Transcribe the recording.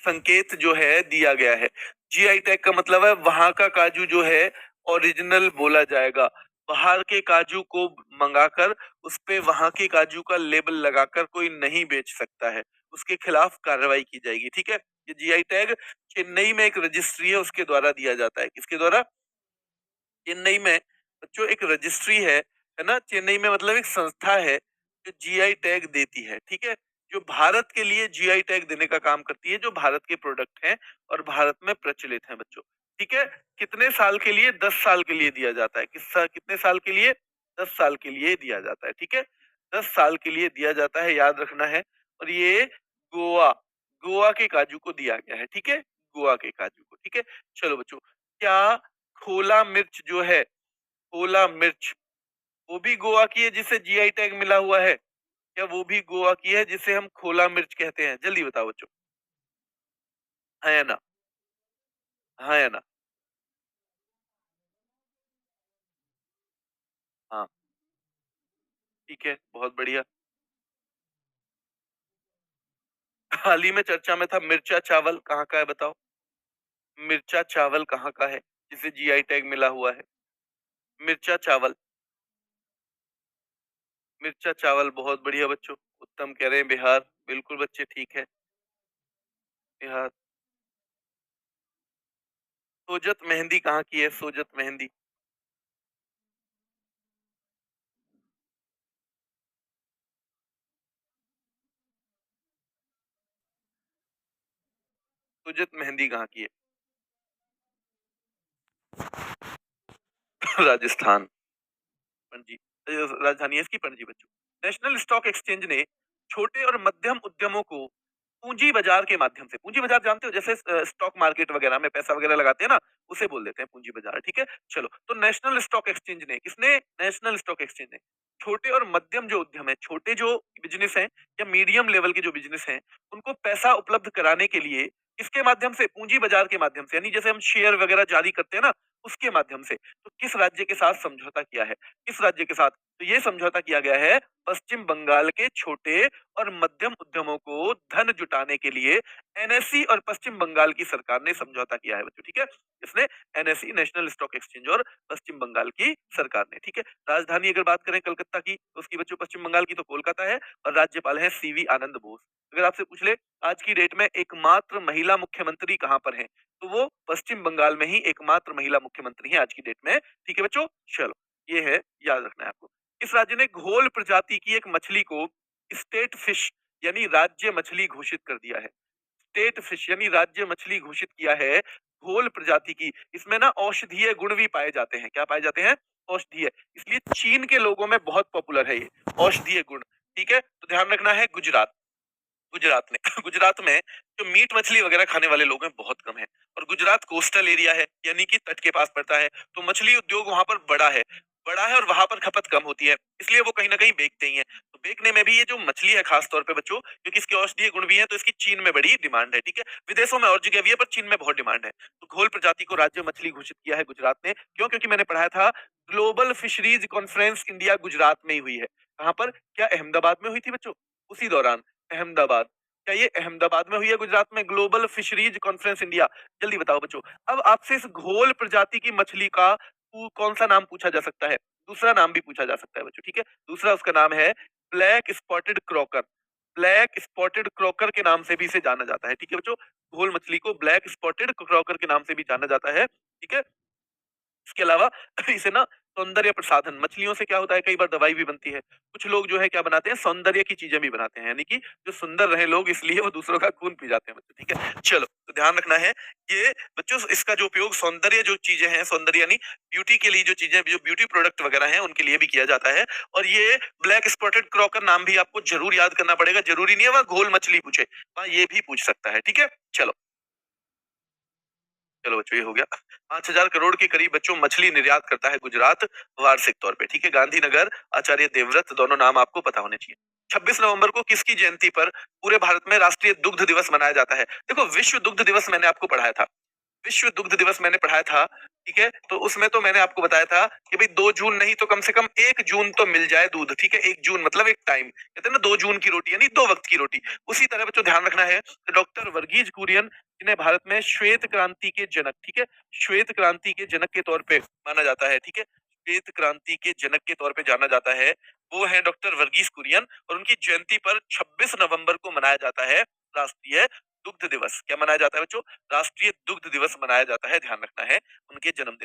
संकेत जो है दिया गया है। जीआई टैग का मतलब है वहां का काजू जो है ओरिजिनल बोला जाएगा। बाहर के काजू को मंगाकर उस पे वहां के काजू का लेबल लगाकर कोई नहीं बेच सकता है, उसके खिलाफ कार्रवाई की जाएगी। ठीक है, ये जीआई टैग चेन्नई में एक रजिस्ट्री है उसके द्वारा दिया जाता है। किसके द्वारा? चेन्नई में बच्चों एक रजिस्ट्री है ना, चेन्नई में मतलब एक संस्था है जो जीआई टैग देती है। ठीक है, जो भारत के लिए जीआई टैग देने का काम करती है, जो भारत के प्रोडक्ट हैं और भारत में प्रचलित हैं बच्चों। ठीक है, कितने साल के लिए? 10 साल के लिए दिया जाता है। कितने साल के लिए? 10 साल के लिए दिया जाता है। ठीक है, 10 साल के लिए दिया जाता है, याद रखना है। और ये गोवा गोवा के काजू को दिया गया है। ठीक है, गोवा के काजू को। ठीक है, चलो बच्चों, क्या खोला मिर्च जो है, खोला मिर्च, वो भी गोवा की है जिसे जीआई टैग मिला हुआ है? क्या वो भी गोवा की है जिसे हम खोला मिर्च कहते हैं? जल्दी बताओ बच्चों, हाँ या ना? हाँ या ना? हाँ, ठीक है, बहुत बढ़िया। हाल ही में चर्चा में था मिर्चा चावल, कहाँ का है बताओ? मिर्चा चावल कहाँ का है जिसे जीआई टैग मिला हुआ है? मिर्चा चावल, मिर्चा चावल, बहुत बढ़िया बच्चों, उत्तम कह रहे हैं, बिहार। बिल्कुल बच्चे, ठीक है, बिहार। सोजत मेहंदी कहाँ की है? सोजत मेहंदी, सोजत मेहंदी कहाँ की है? राजस्थान। पणजी, राजधानी है इसकी पणजी बच्चों। नेशनल स्टॉक एक्सचेंज ने छोटे और मध्यम उद्यमों को पूंजी बाजार के माध्यम से, पूंजी बाजार जानते हो, जैसे स्टॉक मार्केट वगैरह में पैसा वगैरह लगाते हैं ना, उसे बोल देते हैं पूंजी बाजार। ठीक है, चलो, तो नेशनल स्टॉक एक्सचेंज ने, किसने? नेशनल स्टॉक एक्सचेंज ने छोटे और मध्यम जो उद्यम है, छोटे जो बिजनेस हैं या मीडियम लेवल के जो बिजनेस हैं, उनको पैसा उपलब्ध कराने के लिए किसके माध्यम से? पूंजी बाजार के माध्यम से, यानी जैसे हम शेयर वगैरह जारी करते हैं ना, उसके माध्यम से। तो किस राज्य के साथ समझौता किया है? किस राज्य के साथ? तो ये समझौता किया गया है पश्चिम बंगाल के छोटे और मध्यम उद्यमों को धन जुटाने के लिए। एनएसई और पश्चिम बंगाल की सरकार ने समझौता किया है बच्चों। ठीक है, इसने एनएसई, नेशनल स्टॉक एक्सचेंज, और पश्चिम बंगाल की सरकार ने। ठीक है, राजधानी अगर बात करें कलकत्ता की, तो उसकी बच्चों पश्चिम बंगाल की तो कोलकाता है, और राज्यपाल है सीवी आनंद बोस। अगर आपसे पूछ ले आज की डेट में एकमात्र महिला मुख्यमंत्री कहाँ पर है, तो वो पश्चिम बंगाल में ही एकमात्र महिला मुख्यमंत्री है आज की डेट में। ठीक है बच्चों, चलो, ये है, याद रखना है आपको। इस राज्य ने घोल प्रजाति की एक मछली को स्टेट फिश यानी राज्य मछली घोषित कर दिया है। स्टेट फिश यानी राज्य मछली घोषित किया है घोल प्रजाति की। इसमें ना औषधीय गुण भी पाए जाते हैं। क्या पाए जाते हैं? औषधीय। इसलिए चीन के लोगों में बहुत पॉपुलर है ये औषधीय गुण। ठीक है, तो ध्यान रखना है। गुजरात, गुजरात में गुजरात में जो मीट मछली वगैरह खाने वाले लोग हैं बहुत कम है। और गुजरात कोस्टल एरिया है, यानी कि तट के पास पड़ता है, तो मछली उद्योग वहां पर बड़ा है और वहां पर खपत कम होती है, इसलिए वो कहीं ना कहीं बेचते ही हैं। तो बेचने में भी ये जो मछली है खास तौर पे बच्चों, क्योंकि इसके औषधीय गुण भी है, तो इसकी चीन में बड़ी डिमांड है। ठीक है, विदेशों में और जगह भी है, पर चीन में बहुत डिमांड है। तो घोल प्रजाति को राज्य मछली घोषित किया है गुजरात ने। क्यों? क्योंकि मैंने पढ़ाया था global fisheries conference India Gujarat में ही हुई है। कहाँ पर? क्या अहमदाबाद में हुई थी बच्चों? उसी दौरान, अहमदाबाद। क्या ये अहमदाबाद में हुई है गुजरात में ग्लोबल फिशरीज कॉन्फ्रेंस इंडिया? जल्दी बताओ बच्चों। अब आपसे इस घोल प्रजाति की मछली का कौन सा नाम पूछा जा सकता है? दूसरा नाम भी पूछा जा सकता है बच्चों। ठीक है, दूसरा उसका नाम है black spotted Crocker. Black spotted Crocker के नाम से भी इसे जाना जाता है। ठीक है बच्चों, घोल मछली को ब्लैक स्पॉटेड क्रॉकर के नाम से भी जाना जाता है। ठीक है, इसके अलावा इसे ना सौंदर्य प्रसाधन, मछलियों से क्या होता है, कई बार दवाई भी बनती है। कुछ लोग जो है क्या बनाते हैं, सौंदर्य की चीजें भी बनाते हैं, यानी कि जो सुंदर रहे लोग इसलिए वो दूसरों का खून पी जाते हैं बच्चों। ठीक है, चलो, तो ध्यान रखना है ये बच्चों, इसका जो उपयोग सौंदर्य जो चीजें हैं, सौंदर्य यानी ब्यूटी के लिए जो चीजें, जो ब्यूटी प्रोडक्ट वगैरह हैं, उनके लिए भी किया जाता है। और ये ब्लैक स्पॉटेड क्रॉकर नाम भी आपको जरूर याद करना पड़ेगा। जरूरी नहीं है वह घोल मछली पूछे, वहाँ ये भी पूछ सकता है। ठीक है, चलो, चलो बच्चों, ये हो गया। 5,000 करोड़ के करीब बच्चों मछली निर्यात करता है गुजरात वार्षिक तौर पे। ठीक है, गांधीनगर, आचार्य देवव्रत, दोनों नाम आपको पता होने चाहिए। 26 नवंबर को किसकी जयंती पर पूरे भारत में राष्ट्रीय दुग्ध दिवस मनाया जाता है? देखो, विश्व दुग्ध दिवस मैंने आपको पढ़ाया था। विश्व दुग्ध दिवस मैंने पढ़ाया था, ठीक है? तो उसमें तो मैंने आपको बताया था कि भई 2 जून नहीं तो कम से कम 1 जून तो मिल जाए दूध, ठीक है? 1 जून मतलब एक टाइम। कहते हैं ना 2 जून की रोटी यानी 2 वक़्त की रोटी। उसी तरह बच्चों ध्यान रखना है कि डॉक्टर वर्गीज़ कुरियन जिन्हें भारत में श्वेत क्रांति के जनक, ठीक है? श्वेत क्रांति के जनक के तौर पे माना जाता है, ठीक है? श्वेत क्रांति के जनक के तौर पे जाना जाता है, वो हैं डॉक्टर वर्गीज़ कुरियन और उनकी जयंती पर 26 नवंबर को मनाया जाता है राष्ट्रीय दुग्ध दिवस। क्या मनाया जाता है बच्चों? राष्ट्रीय दुग्ध दिवस मनाया जाता है, ध्यान रखना है उनके जन्मदिन